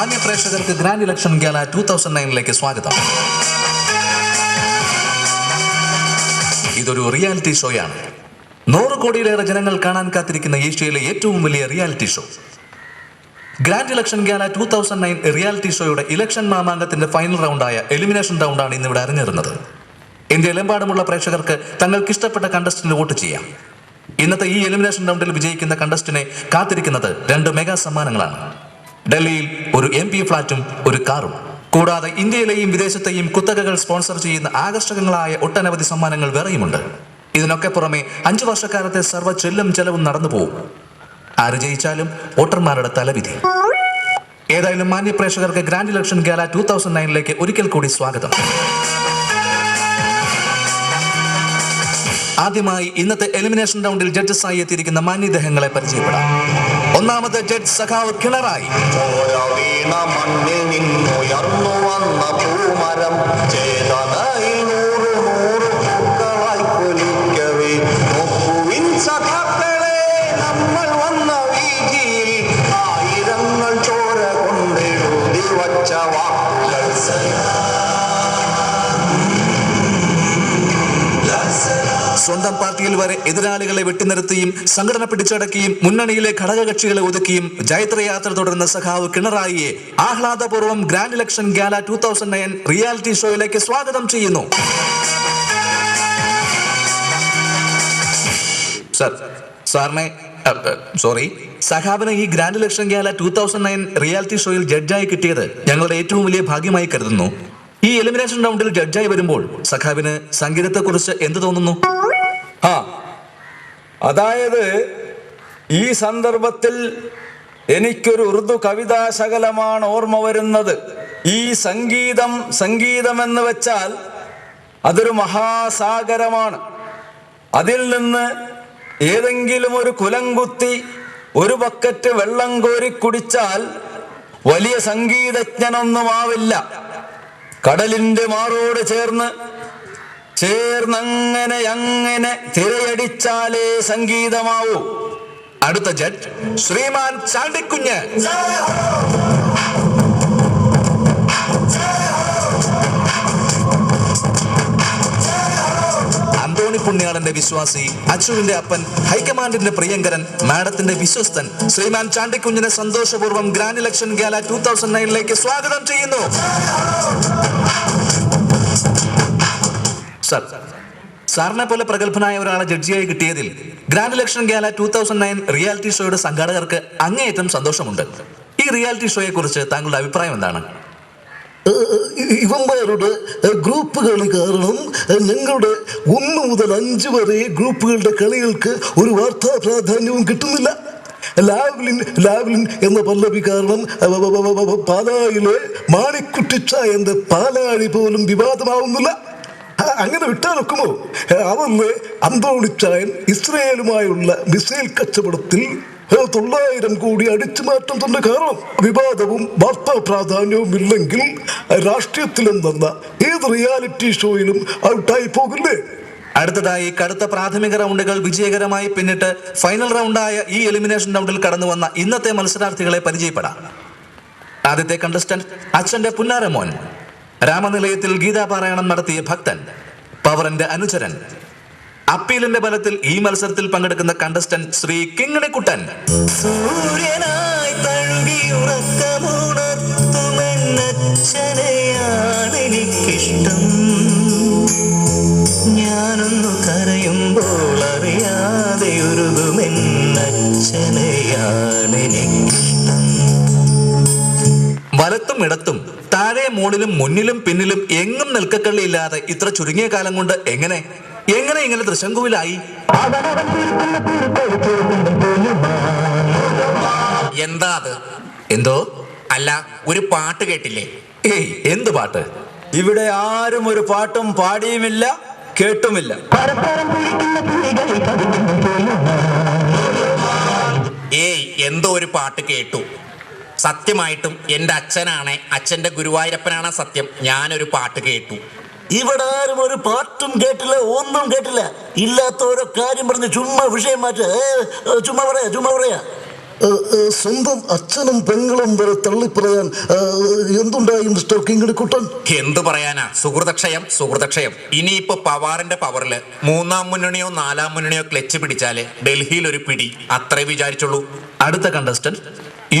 മാന്യ പ്രേക്ഷകർക്ക് grand election gala 2009 സ്വാഗതം. ഇതൊരു റിയാലിറ്റി ഷോയാണ്. 100 കോടിയിലേറെ ജനങ്ങൾ കാണാൻ കാത്തിരിക്കുന്ന ഏഷ്യയിലെ ഏറ്റവും വലിയ reality show grand election gala 2009 reality ഷോയുടെ ഇലക്ഷൻ മാമാങ്കത്തിന്റെ ഫൈനൽ റൗണ്ടായ എലിമിനേഷൻ റൗണ്ടാണ് ഇന്നിവിടെ അരങ്ങേറുന്നത്. ഇന്ത്യയിലെമ്പാടുമുള്ള പ്രേക്ഷകർക്ക് തങ്ങൾക്ക് ഇഷ്ടപ്പെട്ട കണ്ടസ്റ്റന്റിന് വോട്ട് ചെയ്യാം. ഇന്നത്തെ ഈ എലിമിനേഷൻ റൗണ്ടിൽ വിജയിക്കുന്ന കണ്ടസ്റ്റന്റിനെ കാത്തിരിക്കുന്നത് 2 മെഗാ സമ്മാനങ്ങളാണ്. ഡൽഹിയിൽ ഒരു MP ഫ്ളാറ്റും ഒരു കാറും, കൂടാതെ ഇന്ത്യയിലെയും വിദേശത്തെയും കുത്തകകൾ സ്പോൺസർ ചെയ്യുന്ന ആകർഷകങ്ങളായ ഒട്ടനവധി സമ്മാനങ്ങൾ വേറെയുമുണ്ട്. ഇതിനൊക്കെ പുറമെ 5 വർഷക്കാലത്തെ സർവ്വ ചെലവും നടന്നു പോകും. ആര് ജയിച്ചാലും വോട്ടർമാരുടെ തലവിധി. ഏതായാലും മാന്യ പ്രേക്ഷകർക്ക് ഗ്രാൻഡ് ഇലക്ഷൻ ഗാല 2009 ഒരിക്കൽ കൂടി സ്വാഗതം. ആദ്യമായി ഇന്നത്തെ എലിമിനേഷൻ റൗണ്ടിൽ ജഡ്ജസായി എത്തിയിരിക്കുന്ന മാന്യദേഹങ്ങളെ പരിചയപ്പെടാം. ഒന്നാമത്തെ ജഡ്ജ് സഖാവ് കിണറായി. സ്വന്തം പാർട്ടിയിൽ വരെ എതിരാളികളെ വെട്ടിനിർത്തിയും സംഘടന പിടിച്ചടക്കിയും മുന്നണിയിലെ ഘടകകക്ഷികളെ ഒതുക്കിയും ജൈത്രയാത്ര തുടരുന്ന സഖാവ് കിണറായിയെ ആഹ്ലാദപൂർവ്വം ഗ്രാൻഡ് ഇലക്ഷൻ ഗാല 2009 റിയാലിറ്റി ഷോയിലേക്ക് സ്വാഗതം ചെയ്യുന്നു. സഖാബിന് ഈ ഗ്രാൻഡ് ഇലക്ഷൻ ഗാല 2009 റിയാലിറ്റി ഷോയിൽ ജഡ്ജായി കിട്ടിയത് ഞങ്ങളുടെ ഏറ്റവും വലിയ ഭാഗ്യമായി കരുതുന്നു. ഈ എലിമിനേഷൻ റൗണ്ടിൽ ജഡ്ജായി വരുമ്പോൾ സഖാബിന് സംഗീതത്തെ കുറിച്ച് എന്ത് തോന്നുന്നു? അതായത് ഈ സന്ദർഭത്തിൽ എനിക്കൊരു ഉറുദു കവിതാശകലമാണ് ഓർമ്മ വരുന്നത്. ഈ സംഗീതം എന്ന് വെച്ചാൽ അതൊരു മഹാസാഗരമാണ്. അതിൽ നിന്ന് ഏതെങ്കിലും ഒരു കുലംകുത്തി ഒരു ബക്കറ്റ് വെള്ളം കോരി കുടിച്ചാൽ വലിയ സംഗീതജ്ഞനൊന്നുമാവില്ല. കടലിന്റെ മാറോട് ചേർന്നങ്ങനെ തിരയടിച്ചാലേ സംഗീതമാവൂ. അടുത്ത ജഡ്ജ് ശ്രീമാൻ ചാണ്ടിക്കുഞ്ഞ്. അന്തോണി പുണ്യാളന്റെ വിശ്വാസി, അച്ചുവിന്റെ അപ്പൻ, ഹൈക്കമാൻഡിന്റെ പ്രിയങ്കരൻ, മാഡത്തിന്റെ വിശ്വസ്തൻ ശ്രീമാൻ ചാണ്ടിക്കുഞ്ഞിനെ സന്തോഷപൂർവ്വം ഗ്രാൻഡ് ഇലക്ഷൻ ഗാല 2009 സ്വാഗതം ചെയ്യുന്നു. സാറിനെ പോലെ പ്രഗത്ഭനായ ഒരാളെ ജഡ്ജിയായി കിട്ടിയതിൽ ഗ്രാൻഡ് ഇലക്ഷൻ ഗാല 2009 റിയാലിറ്റി ഷോയുടെ സംഘാടകർക്ക് അങ്ങേയറ്റം സന്തോഷമുണ്ട്. ഈ റിയാലിറ്റി ഷോയെ കുറിച്ച് താങ്കളുടെ അഭിപ്രായം എന്താണ്? ഇവന്മാരുടെ ഗ്രൂപ്പ് കളി കാരണം ഞങ്ങളുടെ 1 മുതൽ 5 വരെ ഗ്രൂപ്പുകളുടെ കളികൾക്ക് ഒരു വാർത്താ പ്രാധാന്യവും കിട്ടുന്നില്ല. ലാവ്ലിൻ എന്ന പല്ലവി കാരണം പാലായിലെ മാണിക്കുട്ടിച്ചായന്റെ പാലാഴി പോലും വിവാദമാവുന്നില്ല. അങ്ങനെ വിട്ടാനൊക്കുമോ? അവന്ന് അന്തോണിച്ചായൻ ഇസ്രയേലുമായുള്ള മിസൈൽ കച്ചവടത്തിൽ 900 കോടി അടിച്ചു മാറ്റുന്നതിന്റെ കാരണം വിവാദവും വാർത്താ പ്രാധാന്യവും ഇല്ലെങ്കിൽ രാഷ്ട്രീയത്തിലെന്ന ഏത് റിയാലിറ്റി ഷോയിലും ഔട്ടായി പോകില്ലേ? അടുത്തതായി കടുത്ത പ്രാഥമിക റൗണ്ടുകൾ വിജയകരമായി പിന്നിട്ട് ഫൈനൽ റൗണ്ടായ ഈ എലിമിനേഷൻ റൗണ്ടിൽ കടന്നു വന്ന ഇന്നത്തെ മത്സരാർത്ഥികളെ പരിചയപ്പെടാം. ആദ്യത്തെ കണ്ടസ്റ്റന്റ് അച്ഛന്റെ പുന്നാരമോൻ, രാമനിലയത്തിൽ ഗീതാപാരായണം നടത്തിയ ഭക്തൻ, പവറിന്റെ അനുചരൻ. അപ്പീലിന്റെ ബലത്തിൽ ഈ മത്സരത്തിൽ പങ്കെടുക്കുന്ന കണ്ടസ്റ്റന്റ് ശ്രീ കിങ്ങിണിക്കുട്ടൻ. സൂര്യനായി തഴുകിയുറക്കമുണർത്തുമെന്നച്ഛനെയാണെനിക്കിഷ്ടം, ഞാനൊന്നു കരയുമ്പോൾ അറിയാതെ ഉരുകുമെന്നച്ഛനെയാണെനിക്കിഷ്ടം. വലത്തും ഇടത്തും താഴെ മുകളിലും മുന്നിലും പിന്നിലും എങ്ങും നിൽക്കക്കള്ളിയില്ലാതെ ഇത്ര ചുരുങ്ങിയ കാലം കൊണ്ട് എങ്ങനെ ഇങ്ങനെ തൃശങ്കുവിലായി? എന്താ അത്? എന്തോ അല്ല, ഒരു പാട്ട് കേട്ടില്ലേ? എന്ത് പാട്ട്? ഇവിടെ ആരും ഒരു പാട്ടും പാടിയുമില്ല, കേട്ടുമില്ല. എന്തോ ഒരു പാട്ട് കേട്ടു. സത്യമായിട്ടും എൻ്റെ അച്ഛനാണ്, അച്ഛൻ്റെ ഗുരുവായൂരപ്പനാണ് സത്യം. ഞാനൊരു പാട്ട് കേട്ടു. ഇവിടെ ആരും ഒരു പാട്ടും കേട്ടില്ല, ഒന്നും കേട്ടില്ല. ഇല്ലാത്ത ഓരോ കാര്യം പറഞ്ഞ് ചുമ്മാ വിഷയം മാറ്റ. ചുമ്മാ പറയാ. സ്വന്തം അച്ഛനും പെങ്ങളും വരെ തള്ളിപ്പറയാൻ എന്തുണ്ടായി മിസ്റ്റർ കിങ്ങിണിക്കുട്ടൻ? എന്തു പറയാനാ, സുഹൃതക്ഷയം. ഇനിയിപ്പോ പവാറിന്റെ പവറില് 3-ാം മുന്നണിയോ 4-ാം മുന്നണിയോ ക്ലച്ച് പിടിച്ചാല് ഡൽഹിയിൽ ഒരു പിടി, അത്രേ വിചാരിച്ചുള്ളൂ. അടുത്ത കണ്ടസ്റ്റന്റ്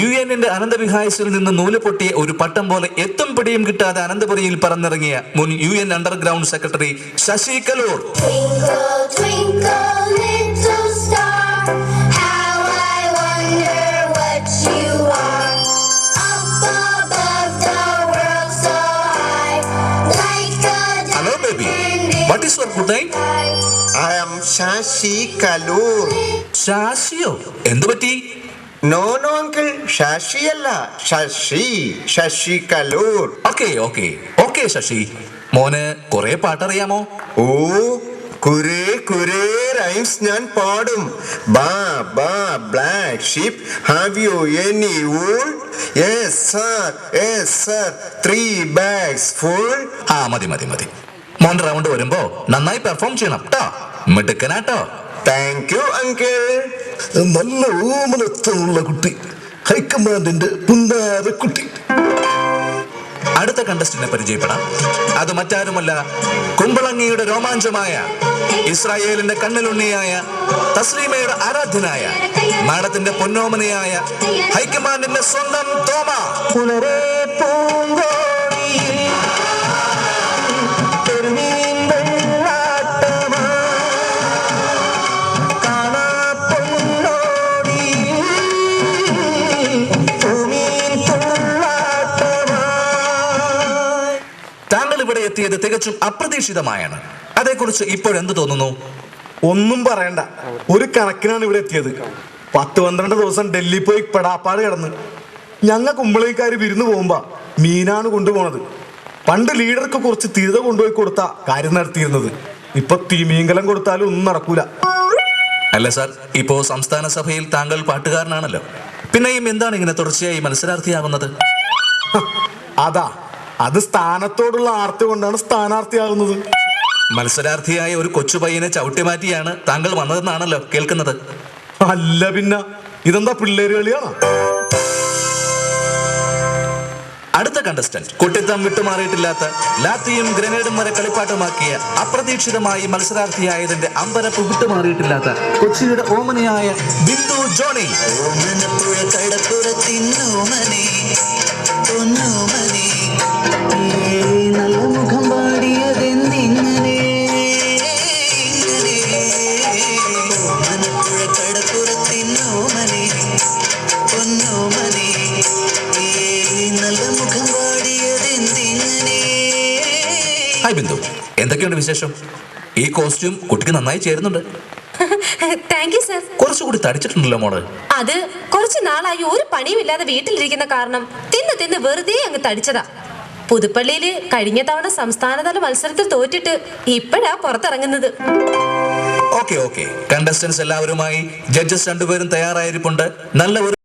UN-ന്റെ അനന്തവിഹായസിൽ നിന്ന് നൂല് പൊട്ടിയ ഒരു പട്ടം പോലെ എത്തും പിടിയും കിട്ടാതെ അനന്തപുരിയിൽ പറന്നിറങ്ങിയ മുൻ UN underground secretary Shashi Kalur. Twinkle, twinkle, little star, how I wonder what you are. Up above the world so high, like a Hello baby, what is your good name? I am Shashi Kalur. ശാശിയോ? എന്തു പറ്റി? No, uncle. Shashi alla. Shashi Kalur. Okay Shashi. മോന് കുറെ പാട്ടറിയാമോ? ഓ, കുറെ rhymes ഞാൻ പാടും. Baa black sheep, have you any wool? Yes sir 3 bags full. ആ മതി. മോൻ റൗണ്ട് വരുമ്പോ നന്നായി പെർഫോം ചെയ്യണം ട്ടോ. മിടുക്കനാട്ടോ. Thank you uncle. നല്ല ഓമനത്വമുള്ള കുട്ടി, ഹൈക്കമാൻഡിന്റെ പുന്നാരക്കുട്ടി. അടുത്ത കണ്ടസ്റ്റന്റിനെ പരിചയപ്പെടാം. അത് മറ്റാരുമല്ല, കുമ്പളങ്ങിയുടെ രോമാഞ്ചമായ, ഇസ്രായേലിന്റെ കണ്ണിലുണ്ണിയായ, തസ്ലീമയുടെ ആരാധ്യനായ, മാഡത്തിന്റെ പൊന്നോമനയായ, ഹൈക്കമാൻഡിന്റെ സ്വന്തം തോമ. താങ്കൾ ഇവിടെ എത്തിയത് തികച്ചും അപ്രതീക്ഷിതമായാണ്. അതേക്കുറിച്ച് ഇപ്പോഴെന്ത് തോന്നുന്നു? ഒന്നും പറയണ്ട, ഒരു കണക്കിനാണ് ഇവിടെ എത്തിയത്. 10-12 ദിവസം ഡൽഹി പോയി പെടാപ്പാട് കിടന്ന്. ഞങ്ങൾ കുമ്പളേക്കാർ വിരുന്ന് പോകുമ്പോ മീനാണ് കൊണ്ടുപോണത്. പണ്ട് ലീഡർക്ക് കുറച്ച് തിരുത കൊണ്ടുപോയി കൊടുത്ത കാര്യം നടത്തിയിരുന്നത്. ഇപ്പൊ തിമീങ്കലം കൊടുത്താലും ഒന്നും നടക്കൂല. അല്ല സാർ, ഇപ്പോ സംസ്ഥാന സഭയിൽ താങ്കൾ പാട്ടുകാരനാണല്ലോ, പിന്നെയും എന്താണ് ഇങ്ങനെ തുടർച്ചയായി മത്സരാർത്ഥിയാകുന്നത്? അത് സ്ഥാനത്തോടുള്ള ആർത്തി കൊണ്ടാണ് സ്ഥാനാർത്ഥിയാകുന്നത്. മത്സരാർത്ഥിയായ ഒരു കൊച്ചു പയ്യനെ ചവിട്ടിമാറ്റിയാണ് താങ്കൾ വന്നതെന്നാണല്ലോ കേൾക്കുന്നത്. അല്ല പിന്നെ, ഇതെന്താ പിള്ളേര് കളിയാണോ? അടുത്ത കണ്ടസ്റ്റന്റ് കുട്ടിത്തം വിട്ടുമാറിയിട്ടില്ലാത്ത, ലാത്തിയും ഗ്രനേഡും വരെ കളിപ്പാട്ടമാക്കിയ, അപ്രതീക്ഷിതമായി മത്സരാർത്ഥിയായതിന്റെ അമ്പരപ്പ് വിട്ടുമാറിയിട്ടില്ലാത്ത കൊച്ചിയുടെ ഓമനയായ ബിന്ദു ജോണി. ഓമനപ്പുഴ കടപ്പുറത്തിന്നോമനെ പൊന്നോമനെ, നല്ല മുഖം പാടിയതെന്തിങ്ങനെ? ഓമനപ്പുഴ കടപ്പുറത്തിന്നോമനെ പൊന്നോമനെ, നല്ല മുഖം പാടിയതെന്തിങ്ങനെ? ഹായ് ബിന്ദു, എന്തൊക്കെയുണ്ട് വിശേഷം? ഈ കോസ്റ്റ്യൂം കുട്ടിക്ക് നന്നായി ചേരുന്നുണ്ട്. Thank you sir. കുറച്ചുകൂടി തടിച്ചിട്ടുണ്ടല്ലോ മോള്. അത് കുറച്ചു നാളായി ഒരു പണിയുമില്ലാതെ വീട്ടിലിരിക്കുന്ന കാരണം തിന്ന് വെറുതെ അങ്ങ് തടിച്ചതാ. പുതുപ്പള്ളിയില് കഴിഞ്ഞ തവണ സംസ്ഥാനതല മത്സരത്തിൽ തോറ്റിട്ട് ഇപ്പോഴാ പുറത്തിറങ്ങുന്നത്. ഓക്കെ കണ്ടസ്റ്റൻസ് എല്ലാവരുമായി ജഡ്ജസ് രണ്ടുപേരും തയ്യാറായിരിപ്പുണ്ട്. നല്ല ഒരു